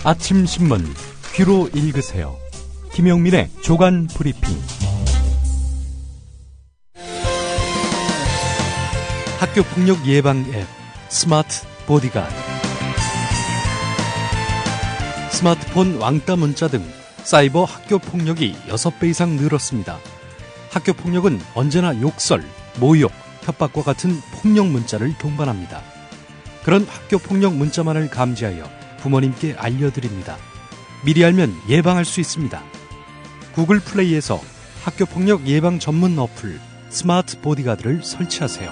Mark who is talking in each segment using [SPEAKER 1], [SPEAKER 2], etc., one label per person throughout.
[SPEAKER 1] 아침 신문 귀로 읽으세요. 김용민의 조간 브리핑. 학교 폭력 예방 앱 스마트 보디가드. 스마트폰 왕따 문자 등 사이버 학교 폭력이 6배 이상 늘었습니다. 학교 폭력은 언제나 욕설, 모욕, 협박과 같은 폭력 문자를 동반합니다. 그런 학교 폭력 문자만을 감지하여 부모님께 알려드립니다. 미리 알면 예방할 수 있습니다. 구글 플레이에서 학교 폭력 예방 전문 어플 스마트 보디가드를 설치하세요.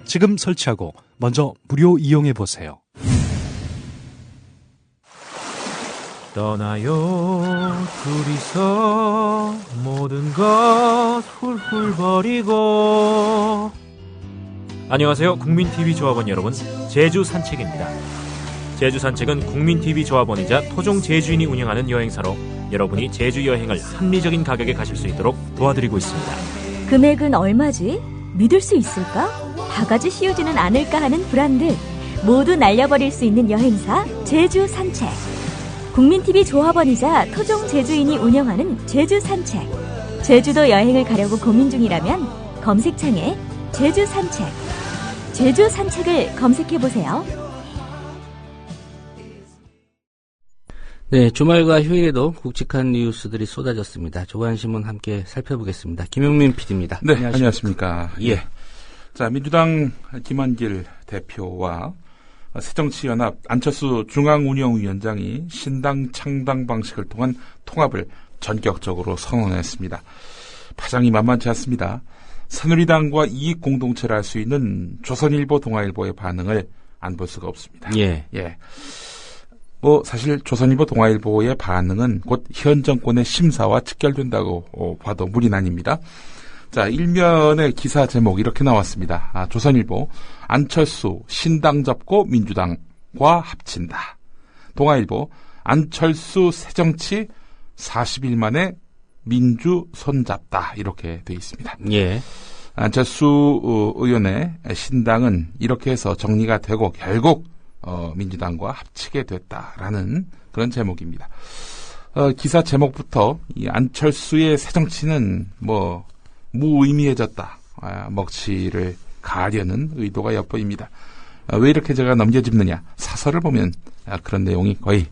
[SPEAKER 1] 지금 설치하고 먼저 무료 이용해 보세요.
[SPEAKER 2] 떠나요 둘이서 모든 것 훌훌 버리고. 안녕하세요, 국민TV 조합원 여러분. 제주 산책입니다. 제주 산책은 국민TV 조합원이자 토종 제주인이 운영하는 여행사로 여러분이 제주 여행을 합리적인 가격에 가실 수 있도록 도와드리고 있습니다.
[SPEAKER 3] 금액은 얼마지? 믿을 수 있을까? 바가지 씌우지는 않을까 하는 불안들 모두 날려버릴 수 있는 여행사 제주 산책. 국민TV 조합원이자 토종 제주인이 운영하는 제주 산책. 제주도 여행을 가려고 고민 중이라면 검색창에 제주 산책, 제주 산책을 검색해보세요.
[SPEAKER 4] 네, 주말과 휴일에도 굵직한 뉴스들이 쏟아졌습니다. 조간신문 함께 살펴보겠습니다. 김용민 PD입니다.
[SPEAKER 5] 네, 안녕하십니까. 예. 자, 민주당 김한길 대표와 새정치연합 안철수 중앙운영위원장이 신당 창당 방식을 통한 통합을 전격적으로 선언했습니다. 파장이 만만치 않습니다. 새누리당과 이익 공동체를 할 수 있는 조선일보, 동아일보의 반응을 안 볼 수가 없습니다.
[SPEAKER 4] 예.
[SPEAKER 5] 사실 조선일보, 동아일보의 반응은 곧 현 정권의 심사와 직결된다고 봐도 무리는 아닙니다. 자, 일면의 기사 제목 이렇게 나왔습니다. 조선일보, 안철수 신당 접고 민주당과 합친다. 동아일보, 안철수 새정치 40일 만에 민주 손잡다. 이렇게 돼 있습니다.
[SPEAKER 4] 예.
[SPEAKER 5] 안철수 의원의 신당은 이렇게 해서 정리가 되고 결국 민주당과 합치게 됐다라는 그런 제목입니다. 기사 제목부터 이 안철수의 새정치는 무의미해졌다. 먹칠을 가려는 의도가 엿보입니다. 왜 이렇게 제가 넘겨짚느냐. 사설을 보면 그런 내용이 거의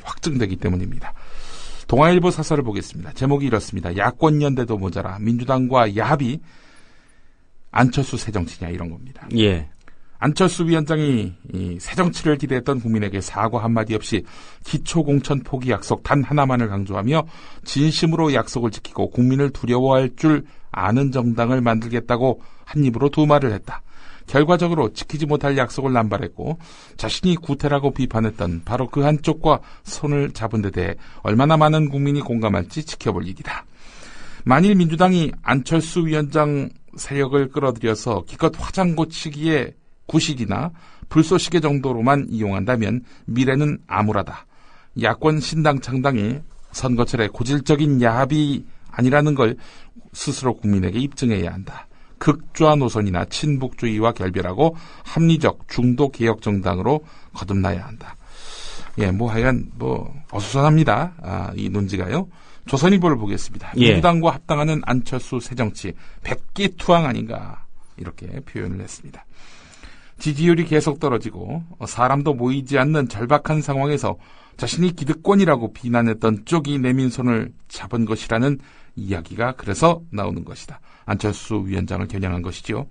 [SPEAKER 5] 확증되기 때문입니다. 동아일보 사설을 보겠습니다. 제목이 이렇습니다. 야권연대도 모자라 민주당과 야합이 안철수 새정치냐 이런 겁니다.
[SPEAKER 4] 예.
[SPEAKER 5] 안철수 위원장이 이 새정치를 기대했던 국민에게 사과 한마디 없이 기초공천 포기 약속 단 하나만을 강조하며 진심으로 약속을 지키고 국민을 두려워할 줄 아는 정당을 만들겠다고 한 입으로 두 말을 했다. 결과적으로 지키지 못할 약속을 남발했고 자신이 구태라고 비판했던 바로 그 한쪽과 손을 잡은 데 대해 얼마나 많은 국민이 공감할지 지켜볼 일이다. 만일 민주당이 안철수 위원장 세력을 끌어들여서 기껏 화장 고치기에 구실이나 불쏘시개 정도로만 이용한다면 미래는 암울하다. 야권 신당 창당이 선거철에 고질적인 야합이 아니라는 걸 스스로 국민에게 입증해야 한다. 극좌 노선이나 친북주의와 결별하고 합리적 중도 개혁 정당으로 거듭나야 한다. 하여간 어수선합니다. 이 논지가요. 조선일보를 보겠습니다.
[SPEAKER 4] 예.
[SPEAKER 5] 민주당과 합당하는 안철수 새정치 백기투항 아닌가 이렇게 표현을 했습니다. 지지율이 계속 떨어지고 사람도 모이지 않는 절박한 상황에서 자신이 기득권이라고 비난했던 쪽이 내민 손을 잡은 것이라는 이야기가 그래서 나오는 것이다. 안철수 위원장을 겨냥한 것이죠.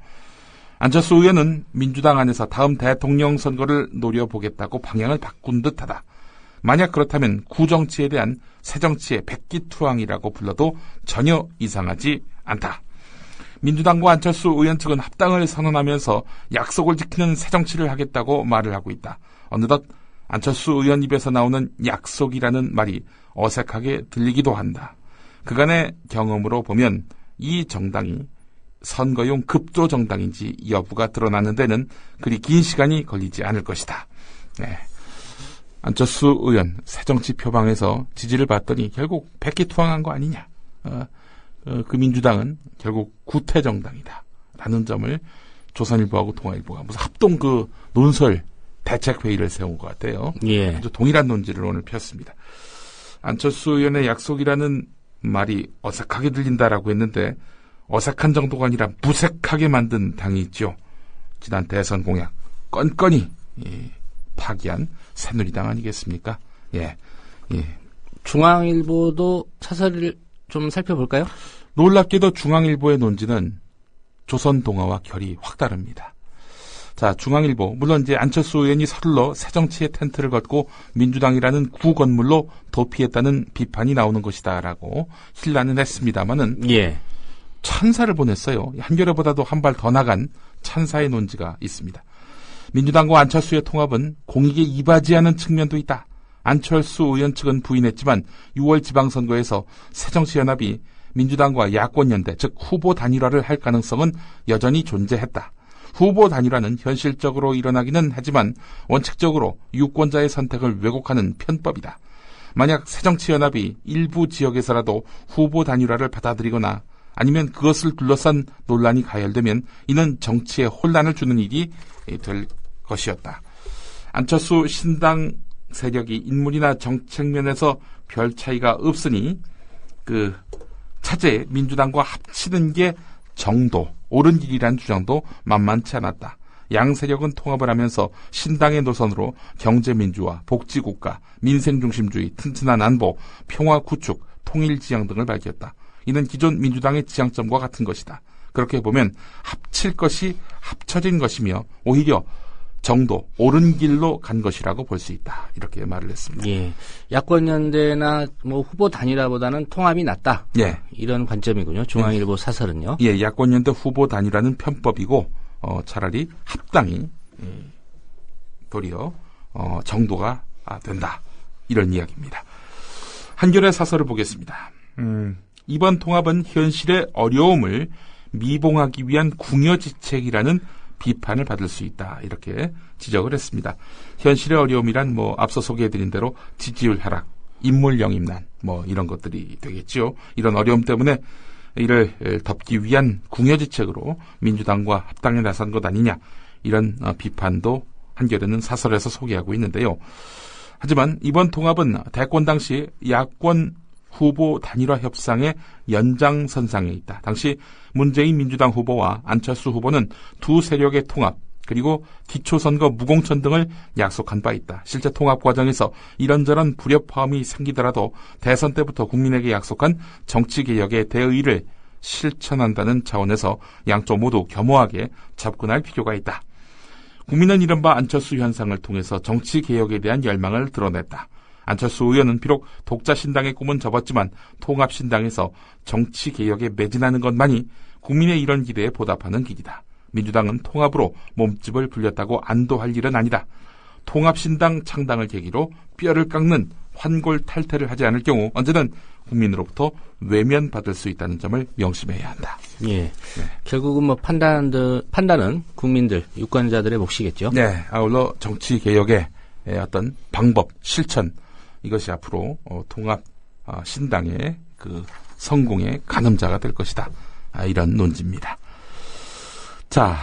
[SPEAKER 5] 안철수 의원은 민주당 안에서 다음 대통령 선거를 노려보겠다고 방향을 바꾼 듯하다. 만약 그렇다면 구정치에 대한 새정치의 백기투항이라고 불러도 전혀 이상하지 않다. 민주당과 안철수 의원 측은 합당을 선언하면서 약속을 지키는 새정치를 하겠다고 말을 하고 있다. 어느덧 안철수 의원 입에서 나오는 약속이라는 말이 어색하게 들리기도 한다. 그간의 경험으로 보면 이 정당이 선거용 급조 정당인지 여부가 드러나는 데는 그리 긴 시간이 걸리지 않을 것이다. 네. 안철수 의원 새정치 표방에서 지지를 받더니 결국 백기투항한 거 아니냐. 그 민주당은 결국 구태 정당이다. 라는 점을 조선일보하고 동아일보가 무슨 합동 그 논설 대책회의를 세운 것 같아요.
[SPEAKER 4] 예.
[SPEAKER 5] 아주 동일한 논지를 오늘 폈습니다. 안철수 의원의 약속이라는 말이 어색하게 들린다라고 했는데 어색한 정도가 아니라 무색하게 만든 당이 있죠. 지난 대선 공약 건건히 파기한 새누리당 아니겠습니까? 예.
[SPEAKER 4] 중앙일보도 사설을 좀 살펴볼까요?
[SPEAKER 5] 놀랍게도 중앙일보의 논지는 조선동아와 결이 확 다릅니다. 자, 중앙일보, 물론 이제 안철수 의원이 서둘러 새정치의 텐트를 걷고 민주당이라는 구건물로 도피했다는 비판이 나오는 것이다라고 힐난은 했습니다마는
[SPEAKER 4] 예.
[SPEAKER 5] 찬사를 보냈어요. 한겨레보다도 한 발 더 나간 찬사의 논지가 있습니다. 민주당과 안철수의 통합은 공익에 이바지하는 측면도 있다. 안철수 의원 측은 부인했지만 6월 지방선거에서 새정치연합이 민주당과 야권연대, 즉 후보 단일화를 할 가능성은 여전히 존재했다. 후보 단일화는 현실적으로 일어나기는 하지만 원칙적으로 유권자의 선택을 왜곡하는 편법이다. 만약 새정치연합이 일부 지역에서라도 후보 단일화를 받아들이거나 아니면 그것을 둘러싼 논란이 가열되면 이는 정치에 혼란을 주는 일이 될 것이었다. 안철수 신당 세력이 인물이나 정책 면에서 별 차이가 없으니 차제 민주당과 합치는 게 정도, 옳은 길이라는 주장도 만만치 않았다. 양 세력은 통합을 하면서 신당의 노선으로 경제민주화, 복지국가, 민생중심주의, 튼튼한 안보, 평화 구축, 통일지향 등을 밝혔다. 이는 기존 민주당의 지향점과 같은 것이다. 그렇게 보면 합칠 것이 합쳐진 것이며 오히려 정도, 옳은 길로 간 것이라고 볼 수 있다. 이렇게 말을 했습니다.
[SPEAKER 4] 예. 야권연대나 후보 단일화보다는 통합이 낫다.
[SPEAKER 5] 예.
[SPEAKER 4] 이런 관점이군요. 중앙일보 사설은요.
[SPEAKER 5] 예, 야권연대 후보 단일화는 편법이고, 차라리 합당이, 도리어, 정도가 된다. 이런 이야기입니다. 한겨레 사설을 보겠습니다. 이번 통합은 현실의 어려움을 미봉하기 위한 궁여지책이라는 비판을 받을 수 있다. 이렇게 지적을 했습니다. 현실의 어려움이란 앞서 소개해드린 대로 지지율 하락, 인물 영입난 이런 것들이 되겠죠. 이런 어려움 때문에 이를 덮기 위한 궁여지책으로 민주당과 합당에 나선 것 아니냐. 이런 비판도 한겨레는 사설에서 소개하고 있는데요. 하지만 이번 통합은 대권 당시 야권 후보 단일화 협상의 연장선상에 있다. 당시 문재인 민주당 후보와 안철수 후보는 두 세력의 통합 그리고 기초선거 무공천 등을 약속한 바 있다. 실제 통합 과정에서 이런저런 불협화음이 생기더라도 대선 때부터 국민에게 약속한 정치개혁의 대의를 실천한다는 차원에서 양쪽 모두 겸허하게 접근할 필요가 있다. 국민은 이른바 안철수 현상을 통해서 정치개혁에 대한 열망을 드러냈다. 안철수 의원은 비록 독자신당의 꿈은 접었지만 통합신당에서 정치개혁에 매진하는 것만이 국민의 이런 기대에 보답하는 길이다. 민주당은 통합으로 몸집을 불렸다고 안도할 일은 아니다. 통합신당 창당을 계기로 뼈를 깎는 환골탈태를 하지 않을 경우 언제든 국민으로부터 외면받을 수 있다는 점을 명심해야 한다.
[SPEAKER 4] 예. 네. 결국은 판단은 국민들, 유권자들의 몫이겠죠.
[SPEAKER 5] 네. 아울러 정치개혁의 어떤 방법, 실천, 이것이 앞으로 통합 신당의 성공의 가늠자가 될 것이다. 이런 논지입니다. 자,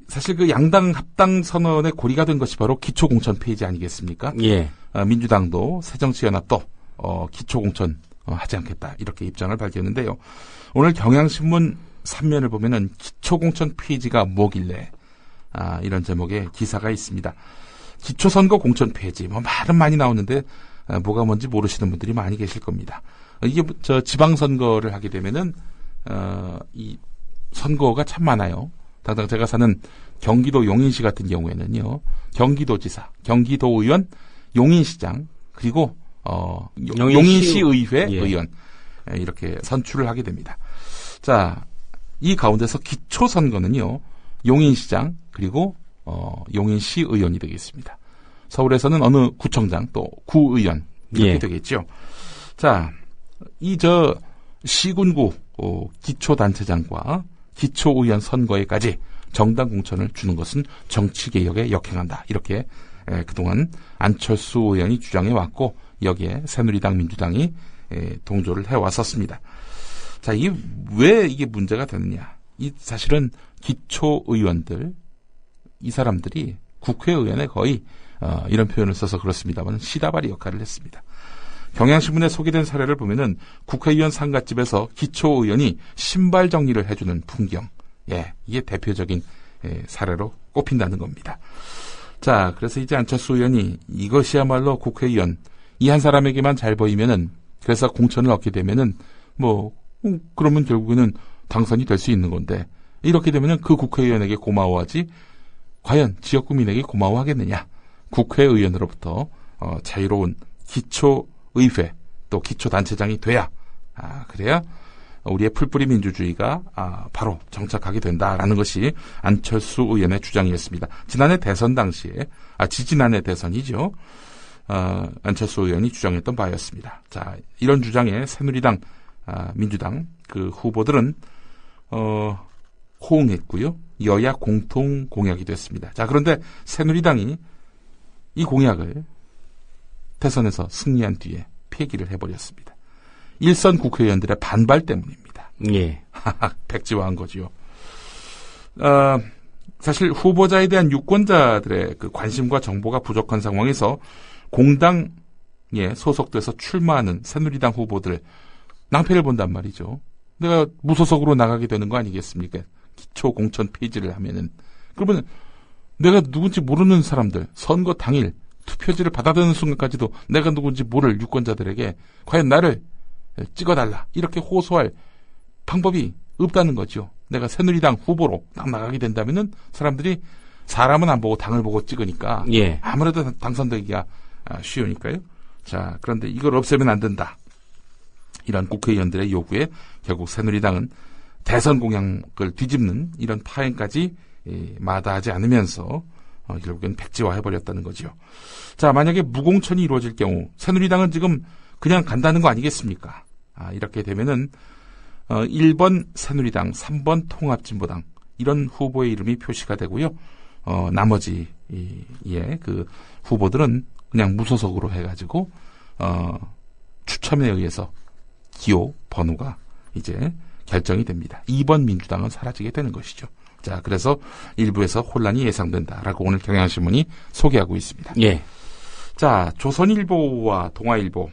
[SPEAKER 5] 사실 양당 합당 선언의 고리가 된 것이 바로 기초공천 폐지 아니겠습니까?
[SPEAKER 4] 예.
[SPEAKER 5] 민주당도 새정치연합도 기초공천 하지 않겠다. 이렇게 입장을 밝혔는데요. 오늘 경향신문 3면을 보면은 기초공천 폐지가 뭐길래 이런 제목의 기사가 있습니다. 기초선거 공천 폐지, 말은 많이 나오는데 뭐가 뭔지 모르시는 분들이 많이 계실 겁니다. 이게 지방선거를 하게 되면은 이 선거가 참 많아요. 당장 제가 사는 경기도 용인시 같은 경우에는요, 경기도지사, 경기도의원, 용인시장 그리고 용인시의회 의원 이렇게 선출을 하게 됩니다. 자, 이 가운데서 기초선거는요, 용인시장 그리고 용인시의원이 되겠습니다. 서울에서는 어느 구청장 또 구의원 이렇게 되겠죠. 자, 시군구 기초단체장과 기초의원 선거에까지 정당 공천을 주는 것은 정치개혁에 역행한다. 이렇게 그동안 안철수 의원이 주장해왔고 여기에 새누리당 민주당이 동조를 해왔었습니다. 자, 왜 이게 문제가 되느냐. 사실은 기초의원들, 이 사람들이 국회의원의 거의 이런 표현을 써서 그렇습니다만 시다발이 역할을 했습니다. 경향신문에 소개된 사례를 보면은 국회의원 상갓집에서 기초의원이 신발 정리를 해주는 풍경, 이게 대표적인 사례로 꼽힌다는 겁니다. 자, 그래서 이제 안철수 의원이 이것이야말로 국회의원 이 한 사람에게만 잘 보이면은, 그래서 공천을 얻게 되면은 그러면 결국에는 당선이 될 수 있는 건데, 이렇게 되면은 그 국회의원에게 고마워하지 과연 지역 구민에게 고마워하겠느냐. 국회의원으로부터 자유로운 기초의회 또 기초단체장이 돼야, 그래야 우리의 풀뿌리 민주주의가 바로 정착하게 된다라는 것이 안철수 의원의 주장이었습니다. 지난해 대선 당시에, 지지난해 대선이죠. 안철수 의원이 주장했던 바였습니다. 자, 이런 주장에 새누리당, 민주당 그 후보들은 호응했고요. 여야 공통 공약이 됐습니다. 자, 그런데 새누리당이 이 공약을 대선에서 승리한 뒤에 폐기를 해버렸습니다. 일선 국회의원들의 반발 때문입니다.
[SPEAKER 4] 예.
[SPEAKER 5] 백지화한 거지요. 사실 후보자에 대한 유권자들의 그 관심과 정보가 부족한 상황에서 공당에 소속돼서 출마하는 새누리당 후보들 낭패를 본단 말이죠. 내가 무소속으로 나가게 되는 거 아니겠습니까? 기초 공천 폐지를 하면은. 그러면 내가 누군지 모르는 사람들, 선거 당일 투표지를 받아드는 순간까지도 내가 누군지 모를 유권자들에게 과연 나를 찍어달라, 이렇게 호소할 방법이 없다는 거죠. 내가 새누리당 후보로 딱 나가게 된다면은 사람들이 사람은 안 보고 당을 보고 찍으니까, 아무래도 당선되기가 쉬우니까요. 자, 그런데 이걸 없애면 안 된다. 이런 국회의원들의 요구에 결국 새누리당은 대선 공약을 뒤집는 이런 파행까지 마다하지 않으면서 결국엔 백지화해버렸다는 거죠. 자, 만약에 무공천이 이루어질 경우 새누리당은 지금 그냥 간다는 거 아니겠습니까? 이렇게 되면은 1번 새누리당, 3번 통합진보당 이런 후보의 이름이 표시가 되고요. 나머지 그 후보들은 그냥 무소속으로 해가지고 추첨에 의해서 기호 번호가 이제 결정이 됩니다. 2번 민주당은 사라지게 되는 것이죠. 자, 그래서 일부에서 혼란이 예상된다라고 오늘 경향신문이 소개하고 있습니다.
[SPEAKER 4] 예.
[SPEAKER 5] 자, 조선일보와 동아일보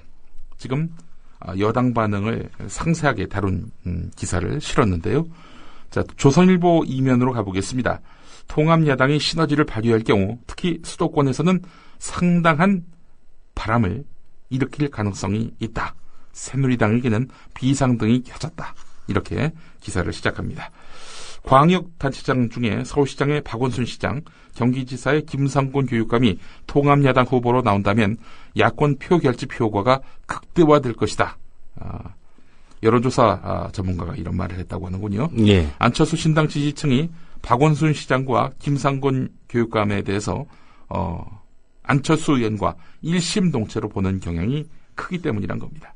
[SPEAKER 5] 지금 여당 반응을 상세하게 다룬 기사를 실었는데요. 자, 조선일보 이면으로 가보겠습니다. 통합야당이 시너지를 발휘할 경우 특히 수도권에서는 상당한 바람을 일으킬 가능성이 있다. 새누리당에게는 비상등이 켜졌다. 이렇게 기사를 시작합니다. 광역단체장 중에 서울시장의 박원순 시장, 경기지사의 김상곤 교육감이 통합야당 후보로 나온다면 야권 표결집 효과가 극대화될 것이다. 여론조사 전문가가 이런 말을 했다고 하는군요.
[SPEAKER 4] 예.
[SPEAKER 5] 안철수 신당 지지층이 박원순 시장과 김상곤 교육감에 대해서 안철수 의원과 일심동체로 보는 경향이 크기 때문이란 겁니다.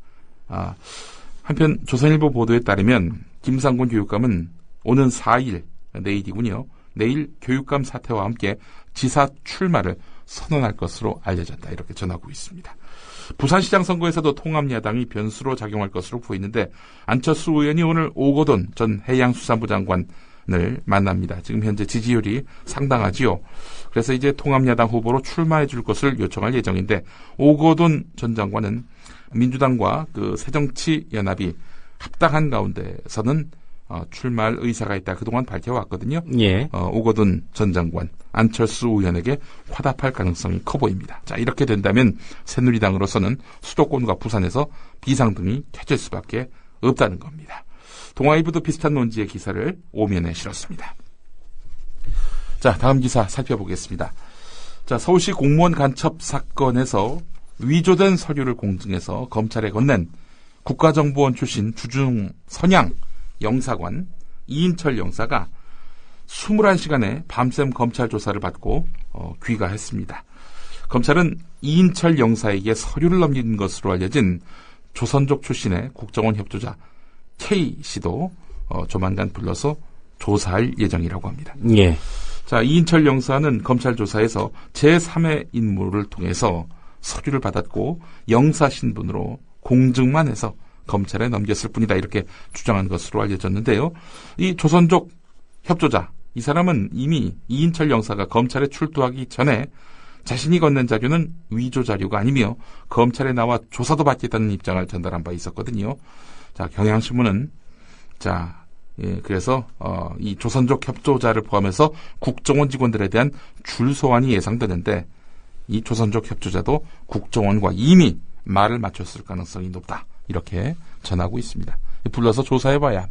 [SPEAKER 5] 한편 조선일보 보도에 따르면 김상곤 교육감은 오는 4일, 내일이군요. 내일 교육감 사퇴와 함께 지사 출마를 선언할 것으로 알려졌다. 이렇게 전하고 있습니다. 부산시장 선거에서도 통합야당이 변수로 작용할 것으로 보이는데 안철수 의원이 오늘 오거돈 전 해양수산부 장관을 만납니다. 지금 현재 지지율이 상당하지요. 그래서 이제 통합야당 후보로 출마해 줄 것을 요청할 예정인데 오거돈 전 장관은 민주당과 그 새정치연합이 합당한 가운데서는 출마할 의사가 있다. 그동안 밝혀왔거든요.
[SPEAKER 4] 예.
[SPEAKER 5] 오거돈 전 장관, 안철수 의원에게 화답할 가능성이 커 보입니다. 자, 이렇게 된다면 새누리당으로서는 수도권과 부산에서 비상등이 켜질 수밖에 없다는 겁니다. 동아일보도 비슷한 논지의 기사를 오면에 실었습니다. 자, 다음 기사 살펴보겠습니다. 자, 서울시 공무원 간첩 사건에서 위조된 서류를 공증해서 검찰에 건넨 국가정보원 출신 주중 선양 영사관 이인철 영사가 21시간의 밤샘 검찰 조사를 받고 귀가했습니다. 검찰은 이인철 영사에게 서류를 넘긴 것으로 알려진 조선족 출신의 국정원 협조자 K씨도 조만간 불러서 조사할 예정이라고 합니다.
[SPEAKER 4] 예.
[SPEAKER 5] 자, 이인철 영사는 검찰 조사에서 제3의 인물을 통해서 서류를 받았고 영사 신분으로 공증만 해서 검찰에 넘겼을 뿐이다. 이렇게 주장한 것으로 알려졌는데요. 이 조선족 협조자, 이 사람은 이미 이인철 영사가 검찰에 출두하기 전에 자신이 건넨 자료는 위조 자료가 아니며 검찰에 나와 조사도 받겠다는 입장을 전달한 바 있었거든요. 자, 경향신문은 그래서 이 조선족 협조자를 포함해서 국정원 직원들에 대한 줄 소환이 예상되는데 이 조선족 협조자도 국정원과 이미 말을 맞췄을 가능성이 높다. 이렇게 전하고 있습니다. 불러서 조사해봐야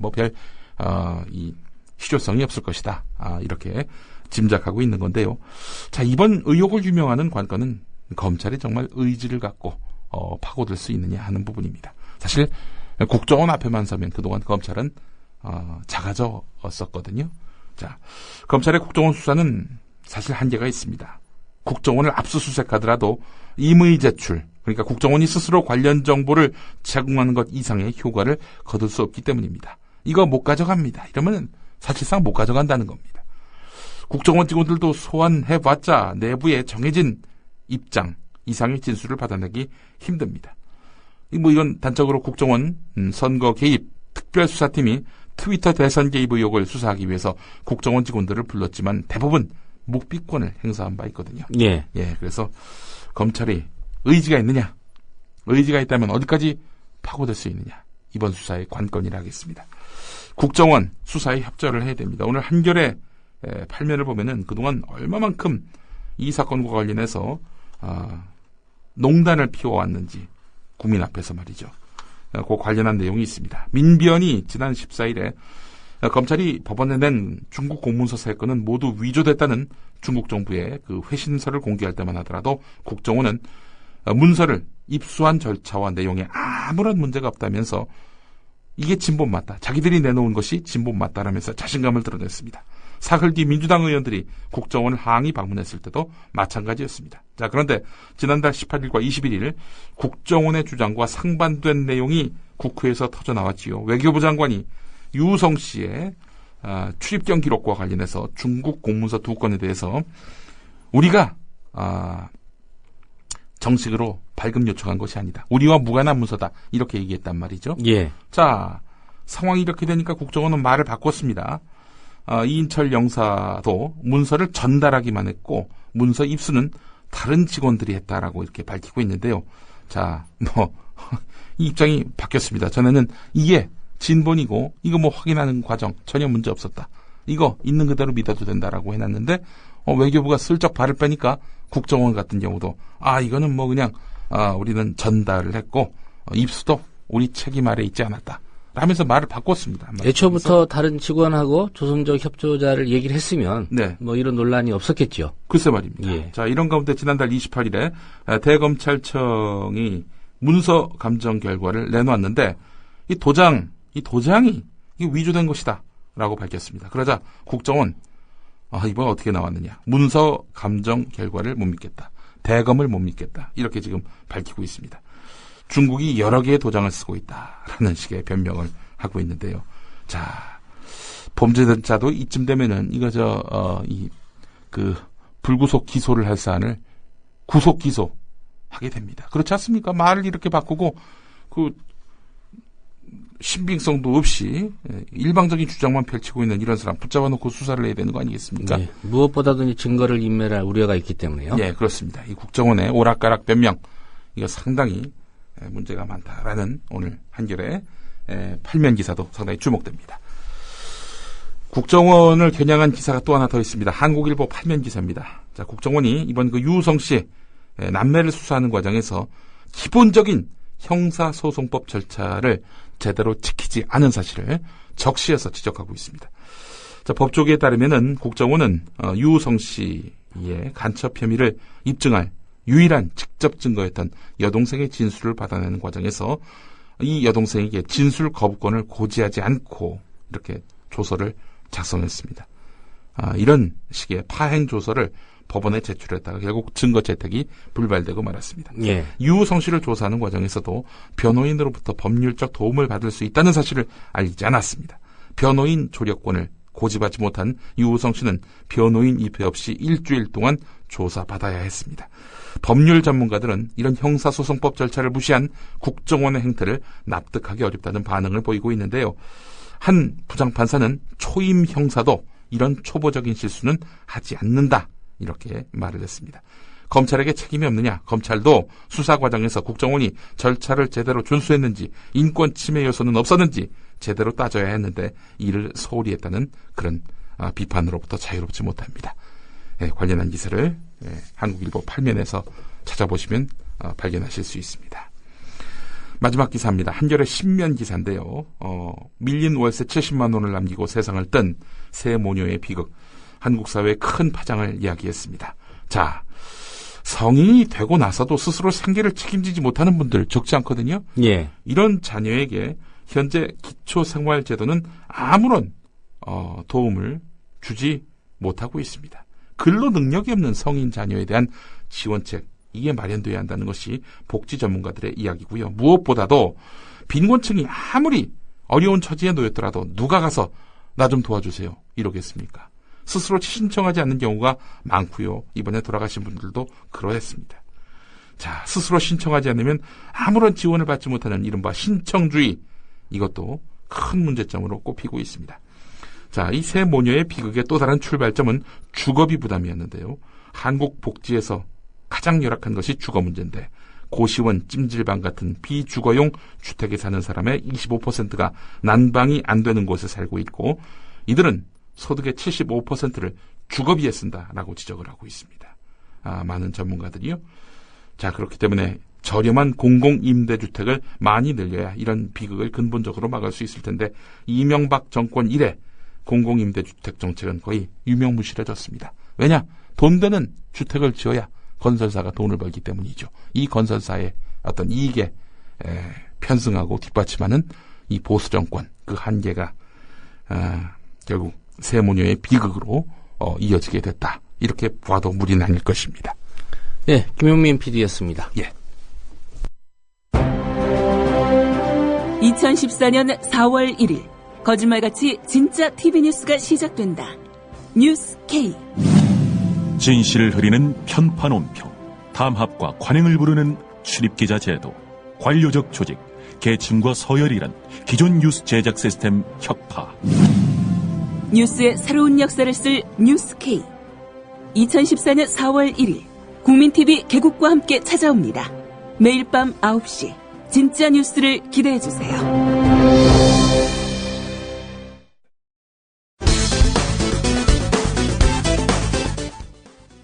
[SPEAKER 5] 이 실효성이 없을 것이다. 이렇게 짐작하고 있는 건데요. 자, 이번 의혹을 규명하는 관건은 검찰이 정말 의지를 갖고 파고들 수 있느냐 하는 부분입니다. 사실 국정원 앞에만 서면 그동안 검찰은 작아졌었거든요. 자, 검찰의 국정원 수사는 사실 한계가 있습니다. 국정원을 압수수색하더라도 임의 제출, 그러니까 국정원이 스스로 관련 정보를 제공하는 것 이상의 효과를 거둘 수 없기 때문입니다. 이거 못 가져갑니다. 이러면 사실상 못 가져간다는 겁니다. 국정원 직원들도 소환해봤자 내부에 정해진 입장 이상의 진술을 받아내기 힘듭니다. 이건 단적으로 국정원 선거 개입 특별수사팀이 트위터 대선 개입 의혹을 수사하기 위해서 국정원 직원들을 불렀지만 대부분 묵비권을 행사한 바 있거든요.
[SPEAKER 4] 예.
[SPEAKER 5] 그래서 검찰이 의지가 있느냐, 의지가 있다면 어디까지 파고들 수 있느냐, 이번 수사의 관건이라 하겠습니다. 국정원 수사에 협조를 해야 됩니다. 오늘 한겨레 팔면을 보면은 그동안 얼마만큼 이 사건과 관련해서 농단을 피워왔는지 국민 앞에서 말이죠. 그 관련한 내용이 있습니다. 민변이 지난 14일에 검찰이 법원에 낸 중국 공문서 3건은 모두 위조됐다는 중국 정부의 그 회신서를 공개할 때만 하더라도 국정원은 문서를 입수한 절차와 내용에 아무런 문제가 없다면서 이게 진본 맞다. 자기들이 내놓은 것이 진본 맞다라면서 자신감을 드러냈습니다. 사흘 뒤 민주당 의원들이 국정원을 항의 방문했을 때도 마찬가지였습니다. 자, 그런데 지난달 18일과 21일 국정원의 주장과 상반된 내용이 국회에서 터져나왔지요. 외교부 장관이 유성 씨의 출입경 기록과 관련해서 중국 공문서 2건에 대해서 우리가 정식으로 발급 요청한 것이 아니다. 우리와 무관한 문서다. 이렇게 얘기했단 말이죠.
[SPEAKER 4] 예.
[SPEAKER 5] 자, 상황이 이렇게 되니까 국정원은 말을 바꿨습니다. 이인철 영사도 문서를 전달하기만 했고 문서 입수는 다른 직원들이 했다라고 이렇게 밝히고 있는데요. 자, 이 입장이 바뀌었습니다. 전에는 이게 진본이고 이거 확인하는 과정 전혀 문제 없었다. 이거 있는 그대로 믿어도 된다라고 해놨는데 외교부가 슬쩍 발을 빼니까 국정원 같은 경우도 이거는 그냥 우리는 전달을 했고 입수도 우리 책임 아래 있지 않았다. 하면서 말을 바꿨습니다.
[SPEAKER 4] 애초부터 다른 직원하고 조선족 협조자를 얘기를 했으면
[SPEAKER 5] 네.
[SPEAKER 4] 이런 논란이 없었겠죠.
[SPEAKER 5] 글쎄 말입니다.
[SPEAKER 4] 예.
[SPEAKER 5] 자, 이런 가운데 지난달 28일에 대검찰청이 문서 감정 결과를 내놓았는데 이 도장이 이게 위조된 것이다 라고 밝혔습니다. 그러자 국정원 이번 어떻게 나왔느냐. 문서 감정 결과를 못 믿겠다. 대검을 못 믿겠다. 이렇게 지금 밝히고 있습니다. 중국이 여러 개의 도장을 쓰고 있다라는 식의 변명을 하고 있는데요. 자, 범죄자도 이쯤 되면은 불구속 기소를 할 사안을 구속 기소하게 됩니다. 그렇지 않습니까? 말을 이렇게 바꾸고 신빙성도 없이 일방적인 주장만 펼치고 있는 이런 사람 붙잡아 놓고 수사를 해야 되는 거 아니겠습니까?
[SPEAKER 4] 네, 무엇보다도 증거를 인멸할 우려가 있기 때문에요.
[SPEAKER 5] 네, 그렇습니다. 이 국정원의 오락가락 변명 이거 상당히 문제가 많다라는 오늘 한겨레 팔면 기사도 상당히 주목됩니다. 국정원을 겨냥한 기사가 또 하나 더 있습니다. 한국일보 팔면 기사입니다. 자, 국정원이 이번 유성 씨 남매를 수사하는 과정에서 기본적인 형사소송법 절차를 제대로 지키지 않은 사실을 적시해서 지적하고 있습니다. 자, 법조계에 따르면은 국정원은 유성 씨의 간첩 혐의를 입증할 유일한 직접 증거였던 여동생의 진술을 받아내는 과정에서 이 여동생에게 진술 거부권을 고지하지 않고 이렇게 조서를 작성했습니다. 이런 식의 파행 조서를 법원에 제출했다가 결국 증거 채택이 불발되고 말았습니다.
[SPEAKER 4] 예.
[SPEAKER 5] 유성 씨를 조사하는 과정에서도 변호인으로부터 법률적 도움을 받을 수 있다는 사실을 알리지 않았습니다. 변호인 조력권을 고집하지 못한 유성 씨는 변호인 입회 없이 일주일 동안 조사받아야 했습니다. 법률 전문가들은 이런 형사소송법 절차를 무시한 국정원의 행태를 납득하기 어렵다는 반응을 보이고 있는데요. 한 부장판사는 초임 형사도 이런 초보적인 실수는 하지 않는다. 이렇게 말을 했습니다. 검찰에게 책임이 없느냐? 검찰도 수사 과정에서 국정원이 절차를 제대로 준수했는지, 인권 침해 요소는 없었는지 제대로 따져야 했는데 이를 소홀히 했다는 그런 비판으로부터 자유롭지 못합니다. 관련한 기사를 한국일보 8면에서 찾아보시면 발견하실 수 있습니다. 마지막 기사입니다. 한겨레 10면 기사인데요. 밀린 월세 70만 원을 남기고 세상을 뜬 세 모녀의 비극. 한국 사회의 큰 파장을 이야기했습니다. 자, 성인이 되고 나서도 스스로 생계를 책임지지 못하는 분들 적지 않거든요.
[SPEAKER 4] 예.
[SPEAKER 5] 이런 자녀에게 현재 기초생활제도는 아무런 도움을 주지 못하고 있습니다. 근로 능력이 없는 성인 자녀에 대한 지원책, 이게 마련돼야 한다는 것이 복지 전문가들의 이야기고요. 무엇보다도 빈곤층이 아무리 어려운 처지에 놓였더라도 누가 가서 나 좀 도와주세요 이러겠습니까? 스스로 신청하지 않는 경우가 많고요. 이번에 돌아가신 분들도 그러했습니다. 자, 스스로 신청하지 않으면 아무런 지원을 받지 못하는 이른바 신청주의, 이것도 큰 문제점으로 꼽히고 있습니다. 자, 이 세 모녀의 비극의 또 다른 출발점은 주거비 부담이었는데요. 한국 복지에서 가장 열악한 것이 주거 문제인데, 고시원, 찜질방 같은 비주거용 주택에 사는 사람의 25%가 난방이 안 되는 곳에 살고 있고, 이들은 소득의 75%를 주거비에 쓴다라고 지적을 하고 있습니다. 많은 전문가들이요. 자, 그렇기 때문에 저렴한 공공임대주택을 많이 늘려야 이런 비극을 근본적으로 막을 수 있을 텐데, 이명박 정권 이래 공공임대주택 정책은 거의 유명무실해졌습니다. 왜냐? 돈 되는 주택을 지어야 건설사가 돈을 벌기 때문이죠. 이 건설사의 어떤 이익에 편승하고 뒷받침하는 이 보수 정권, 그 한계가 결국 세 모녀의 비극으로 이어지게 됐다. 이렇게 봐도 무리는 아닐 것입니다.
[SPEAKER 4] 네, 김용민 PD였습니다.
[SPEAKER 5] 예.
[SPEAKER 6] 2014년 4월 1일 거짓말같이 진짜 TV뉴스가 시작된다. 뉴스 K.
[SPEAKER 7] 진실을 흐리는 편파 논평, 담합과 관행을 부르는 출입기자 제도, 관료적 조직, 계층과 서열이란 기존 뉴스 제작 시스템 혁파.
[SPEAKER 6] 뉴스의 새로운 역사를 쓸 뉴스 K. 2014년 4월 1일 국민TV 개국과 함께 찾아옵니다. 매일 밤 9시 진짜 뉴스를 기대해주세요.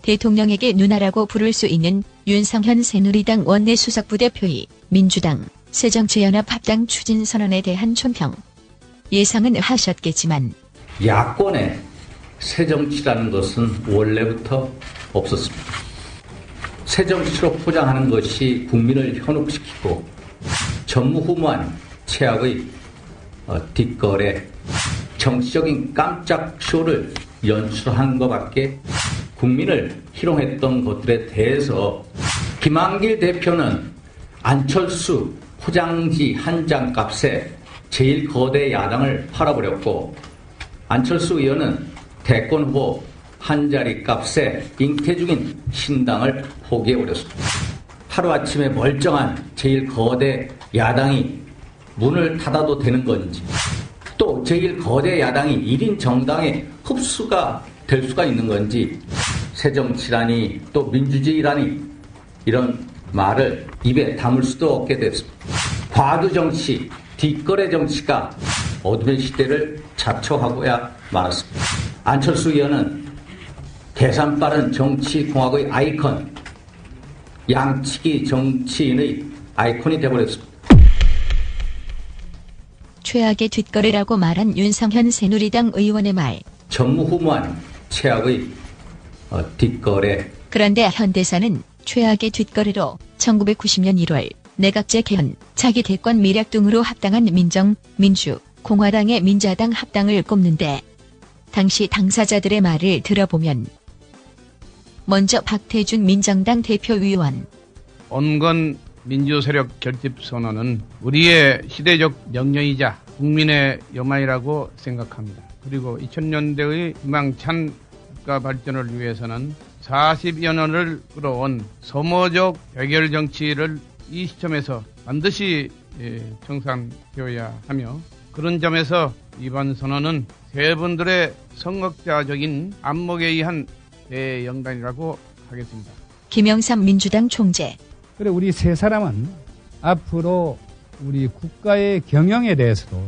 [SPEAKER 8] 대통령에게 누나라고 부를 수 있는 윤상현 새누리당 원내수석부대표의 민주당, 새정치연합 합당 추진선언에 대한 촌평. 예상은 하셨겠지만
[SPEAKER 9] 야권의 새정치라는 것은 원래부터 없었습니다. 새정치로 포장하는 것이 국민을 현혹시키고 전무후무한 최악의 뒷거래, 정치적인 깜짝 쇼를 연출한 것밖에 국민을 희롱했던 것들에 대해서 김한길 대표는 안철수 포장지 한 장 값에 제일 거대 야당을 팔아버렸고, 안철수 의원은 대권 후보 한 자리 값에 잉태 중인 신당을 포기해버렸습니다. 하루아침에 멀쩡한 제일 거대 야당이 문을 닫아도 되는 건지, 또 제일 거대 야당이 1인 정당에 흡수가 될 수가 있는 건지, 새정치라니 또 민주주의라니 이런 말을 입에 담을 수도 없게 됐습니다. 과도 정치, 뒷거래 정치가 어둠의 시대를 자초하고야 말았습니다. 안철수 의원은 계산 빠른 정치공학의 아이콘, 양치기 정치인의 아이콘이 되어버렸습니다.
[SPEAKER 8] 최악의 뒷거래라고 말한 윤상현 새누리당 의원의 말.
[SPEAKER 9] 전무후무한 최악의 뒷거래.
[SPEAKER 8] 그런데 현대사는 최악의 뒷거래로 1990년 1월 내각제 개헌, 차기 대권 미략 등으로 합당한 민정, 민주, 공화당의 민자당 합당을 꼽는데, 당시 당사자들의 말을 들어보면 먼저 박태준 민정당 대표위원.
[SPEAKER 10] 온건 민주세력 결집선언은 우리의 시대적 명령이자 국민의 여망이라고 생각합니다. 그리고 2000년대의 희망찬 국가 발전을 위해서는 40여 년을 끌어온 소모적 해결 정치를 이 시점에서 반드시 청산되어야 하며, 그런 점에서 이번 선언은 세 분들의 성역자적인 안목에 의한 대영단이라고 하겠습니다.
[SPEAKER 8] 김영삼 민주당 총재.
[SPEAKER 11] 그래 우리 세 사람은 앞으로 우리 국가의 경영에 대해서도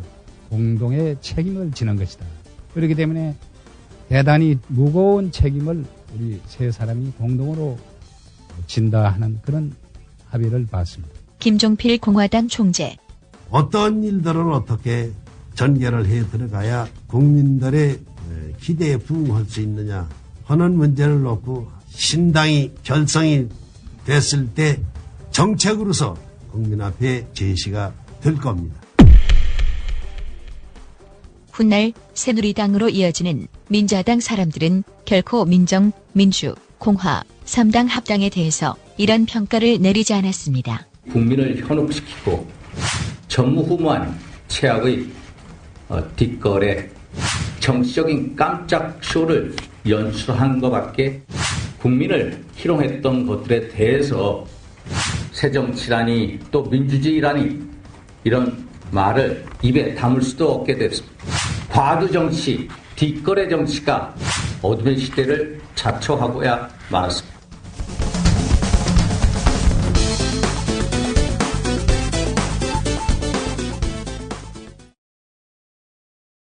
[SPEAKER 11] 공동의 책임을 지는 것이다. 그렇기 때문에 대단히 무거운 책임을 우리 세 사람이 공동으로 진다 하는 그런 합의를 봤습니다.
[SPEAKER 8] 김종필 공화당 총재.
[SPEAKER 12] 어떤 일들을 어떻게 전개를 해 들어가야 국민들의 기대에 부응할 수 있느냐 하는 문제를 놓고 신당이 결성이 됐을 때 정책으로서 국민 앞에 제시가 될 겁니다.
[SPEAKER 8] 훗날 새누리당으로 이어지는 민자당 사람들은 결코 민정, 민주, 공화, 3당 합당에 대해서 이런 평가를 내리지 않았습니다.
[SPEAKER 9] 국민을 현혹시키고 전무후무한 최악의 뒷거래, 정치적인 깜짝 쇼를 연출한 것밖에 국민을 희롱했던 것들에 대해서 새정치라니 또 민주주의라니 이런 말을 입에 담을 수도 없게 됐습니다. 과도 정치, 뒷거래 정치가 어둠의 시대를 자초하고야 말았습니다.